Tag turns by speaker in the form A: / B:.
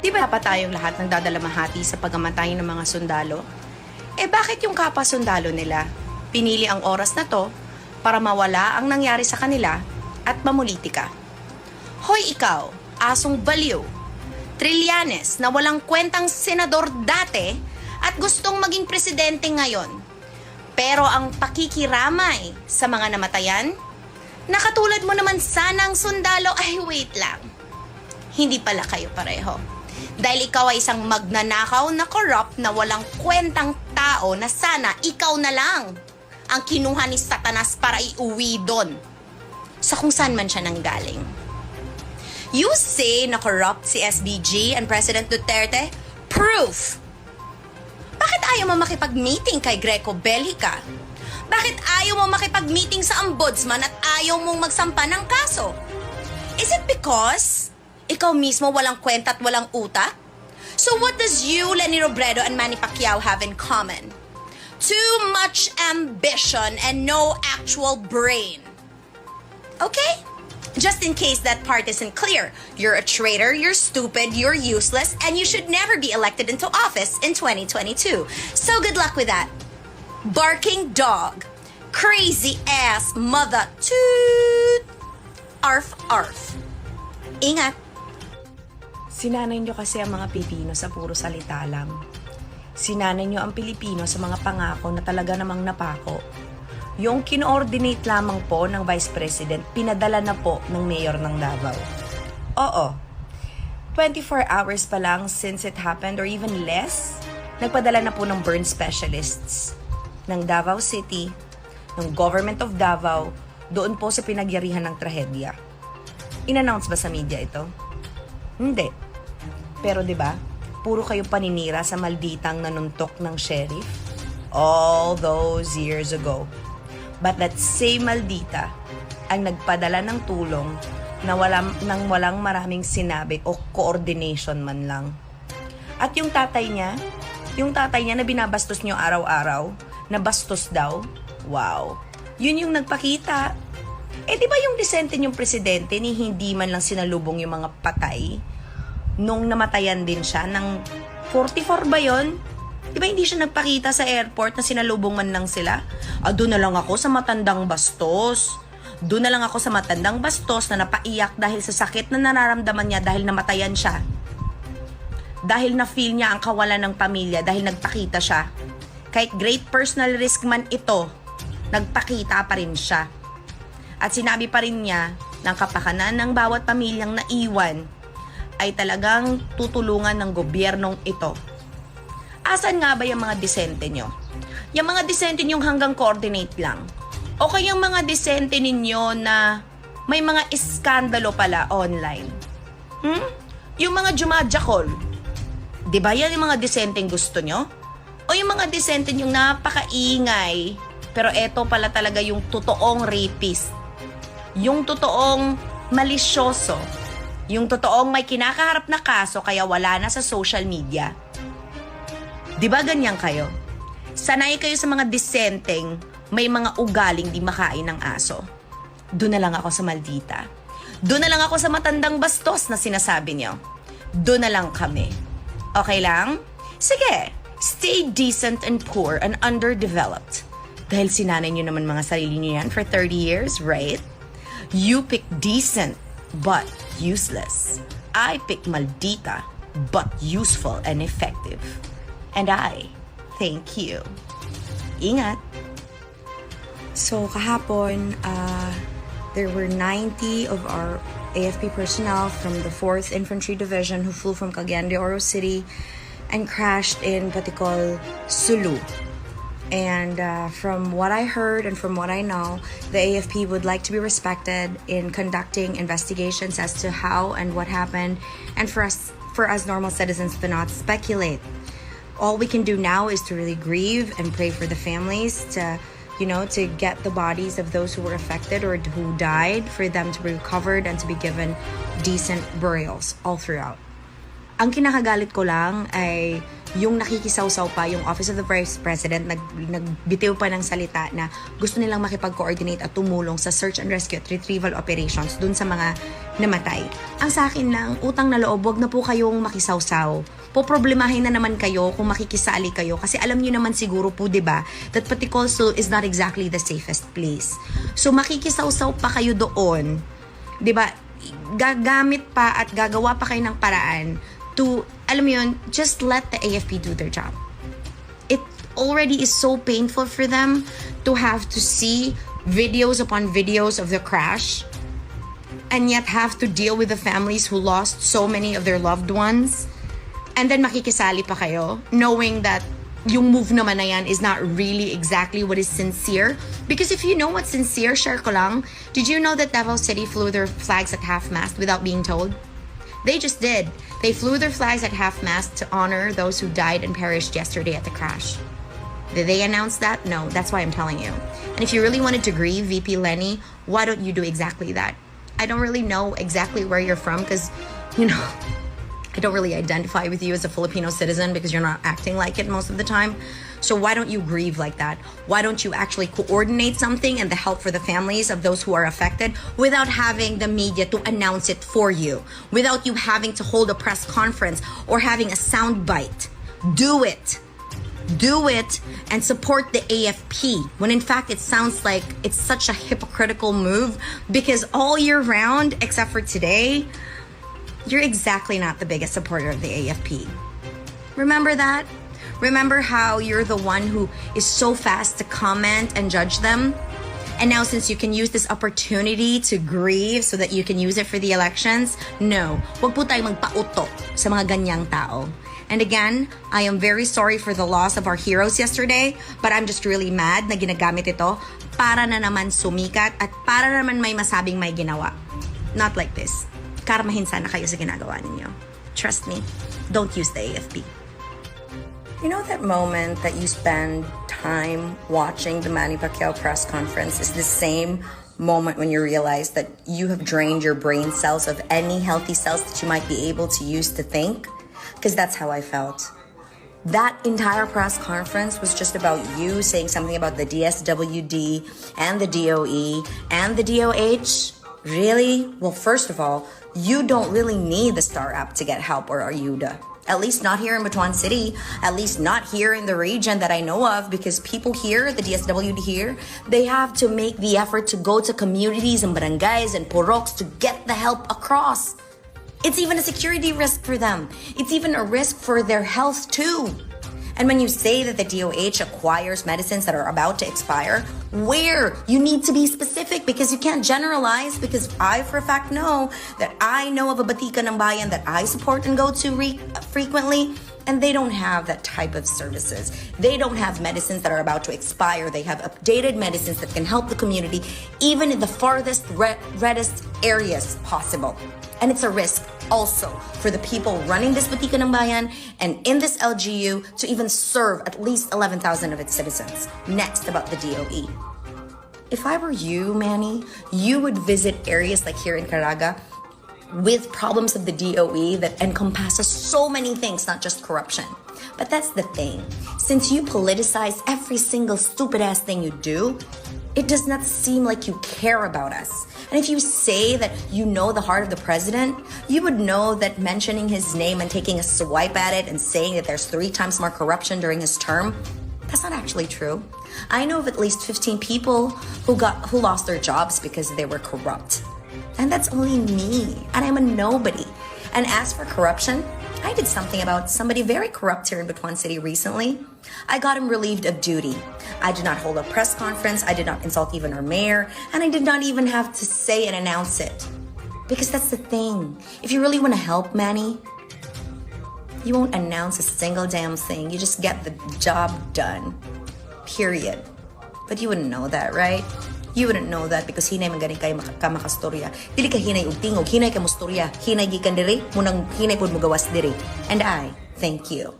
A: Di ba dapat tayong lahat ng dadalamahati sa pagamatay ng mga sundalo? Bakit yung kapwa sundalo nila pinili ang oras na to para mawala ang nangyari sa kanila at mamulitika? Hoy ikaw, asong baliw, Trillanes na walang kwentang senador dati at gustong maging presidente ngayon. Pero ang pakikiramay sa mga namatayan, nakatulad mo naman sanang sundalo, ay wait lang. Hindi pala kayo pareho. Dahil ikaw ay isang magnanakaw na corrupt na walang kwentang tao na sana ikaw na lang ang kinuha ni Satanas para iuwi doon sa kung saan man siya nanggaling. You say na corrupt si SBG and President Duterte? Proof! Bakit ayaw mo makipag-meeting kay Greco Bellica? Bakit ayaw mo makipag-meeting sa ombudsman at ayaw mong magsampa ng kaso? Is it because ikaw mismo walang kwenta at walang utak? So what does you, Lenny Robredo, and Manny Pacquiao have in common? Too much ambition and no actual brain. Okay? Just in case that part isn't clear, you're a traitor, you're stupid, you're useless, and you should never be elected into office in 2022. So good luck with that. Barking dog. Crazy ass mother toot. Arf arf. Ingat.
B: Sinanay nyo kasi ang mga Pilipino sa puro salita lang. Sinanay nyo ang Pilipino sa mga pangako na talaga namang napako. Yung kino-ordinate lamang po ng Vice President, pinadala na po ng Mayor ng Davao. Oo, 24 hours pa lang since it happened or even less, nagpadala na po ng burn specialists ng Davao City, ng Government of Davao, doon po sa pinagyarihan ng trahedya. In-announce ba sa media ito? Hindi. Pero 'di ba? Puro kayo paninira sa malditang nanuntok ng sheriff all those years ago. But that same maldita ang nagpadala ng tulong na walang maraming sinabi o coordination man lang. At yung tatay niya na binabastos niyo araw-araw, na bastos daw, wow. Yun yung nagpakita. Di ba yung disente niyong presidente ni hindi man lang sinalubong yung mga patay? Nung namatayan din siya ng 44 ba yun? Di ba hindi siya nagpakita sa airport na sinalubong man lang sila? Doon na lang ako sa matandang bastos. Doon na lang ako sa matandang bastos na napaiyak dahil sa sakit na nararamdaman niya dahil namatayan siya. Dahil na-feel niya ang kawalan ng pamilya dahil nagpakita siya. Kahit great personal risk man ito, nagpakita pa rin siya. At sinabi pa rin niya ng kapakanan ng bawat pamilyang naiwan ay talagang tutulungan ng gobyernong ito. Asan nga ba yung mga disente nyo? Yung mga disente nyo hanggang coordinate lang. O kaya yung mga disente ninyo na may mga iskandalo pala online. Yung mga jumadjakol. Diba yan yung mga disenteng gusto nyo? O yung mga disente nyong napakaingay, pero eto pala talaga yung totoong rapist. Yung totoong malisyoso. Yung totoong may kinakaharap na kaso kaya wala na sa social media. Di ba ganyan kayo? Sanay kayo sa mga disenteng may mga ugaling di makain ng aso. Doon na lang ako sa maldita. Doon na lang ako sa matandang bastos na sinasabi niyo. Doon na lang kami. Okay lang? Sige, stay decent and poor and underdeveloped. Dahil sinanay niyo naman mga sarili niyo yan for 30 years, right? You pick decent but useless. I pick maldita but useful and effective. And I thank you. Ingat.
C: So kahapon, there were 90 of our AFP personnel from the 4th Infantry Division who flew from Cagayan de Oro City and crashed in Paticol, Sulu. And from what I heard and from what I know, the AFP would like to be respected in conducting investigations as to how and what happened, and for us normal citizens to not speculate. All we can do now is to really grieve and pray for the families to get the bodies of those who were affected or who died, for them to be recovered and to be given decent burials all throughout.
A: Ang kinakagalit ko lang ay
C: yung nakikisawsaw pa, yung Office of the Vice President, nagbitiw pa ng salita na gusto nilang makipag-coordinate at tumulong sa search and rescue at retrieval operations dun sa mga namatay. Ang sa akin lang, utang na loob, wag na po kayong makisawsaw. Poproblemahin na naman kayo kung makikisali kayo kasi alam niyo naman siguro po, 'di ba, that Paticol is not exactly the safest place. So makikisawsaw pa kayo doon, 'di ba? Gagamit pa at gagawa pa kayo ng paraan to, alam mo yun, just let the AFP do their job. It already is so painful for them to have to see videos upon videos of the crash and yet have to deal with the families who lost so many of their loved ones. And then makikisali pa kayo knowing that yung move naman na yan is not really exactly what is sincere. Because if you know what's sincere, share ko lang, did you know that Davao City flew their flags at half-mast without being told? They just did. They flew their flags at half-mast to honor those who died and perished yesterday at the crash. Did they announce that? No, that's why I'm telling you. And if you really wanted to grieve VP Lenny, why don't you do exactly that? I don't really know exactly where you're from because, you know, I don't really identify with you as a Filipino citizen because you're not acting like it most of the time. So why don't you grieve like that? Why don't you actually coordinate something and the help for the families of those who are affected without having the media to announce it for you, without you having to hold a press conference or having a sound bite? Do it. Do it and support the AFP when in fact it sounds like it's such a hypocritical move because all year round, except for today, you're exactly not the biggest supporter of the AFP. Remember that? Remember how you're the one who is so fast to comment and judge them? And now since you can use this opportunity to grieve so that you can use it for the elections, no, wag po tayo magpauto sa mga ganyang tao. And again, I am very sorry for the loss of our heroes yesterday, but I'm just really mad na ginagamit ito para na naman sumikat at para naman may masabing may ginawa. Not like this. Karmahin sana kayo sa ginagawa ninyo. Trust me, don't use the AFP. You know that moment that you spend time watching the Manny Pacquiao press conference is the same moment when you realize that you have drained your brain cells of any healthy cells that you might be able to use to think? Because that's how I felt. That entire press conference was just about you saying something about the DSWD and the DOE and the DOH. Really? Well, first of all, you don't really need the STAR app to get help or ayuda. At least not here in Butuan City. At least not here in the region that I know of because people here, the DSWD here, they have to make the effort to go to communities and barangays and poroks to get the help across. It's even a security risk for them. It's even a risk for their health too. And when you say that the DOH acquires medicines that are about to expire, where? You need to be specific because you can't generalize because I for a fact know that I know of a batika ng bayan that I support and go to frequently and they don't have that type of services. They don't have medicines that are about to expire. They have updated medicines that can help the community even in the farthest, reddest areas possible. And it's a risk also for the people running this Batika ng Bayan and in this LGU to even serve at least 11,000 of its citizens. Next, about the DOE. If I were you, Manny, you would visit areas like here in Caraga with problems of the DOE that encompasses so many things, not just corruption. But that's the thing. Since you politicize every single stupid-ass thing you do, it does not seem like you care about us. And if you say that you know the heart of the president, you would know that mentioning his name and taking a swipe at it and saying that there's 3 times more corruption during his term, that's not actually true. I know of at least 15 people who lost their jobs because they were corrupt. And that's only me, and I'm a nobody. And as for corruption, I did something about somebody very corrupt here in Butuan City recently. I got him relieved of duty. I did not hold a press conference, I did not insult even our mayor, and I did not even have to say and announce it. Because that's the thing. If you really want to help Manny, you won't announce a single damn thing. You just get the job done. Period. But you wouldn't know that, right? You wouldn't know that because hinay man ganing kay makastorya. Dili ka hinay og tingog, hinay ka mostorya, hinay gikan diri, munang hinay pud mo gawas diri. And I thank you.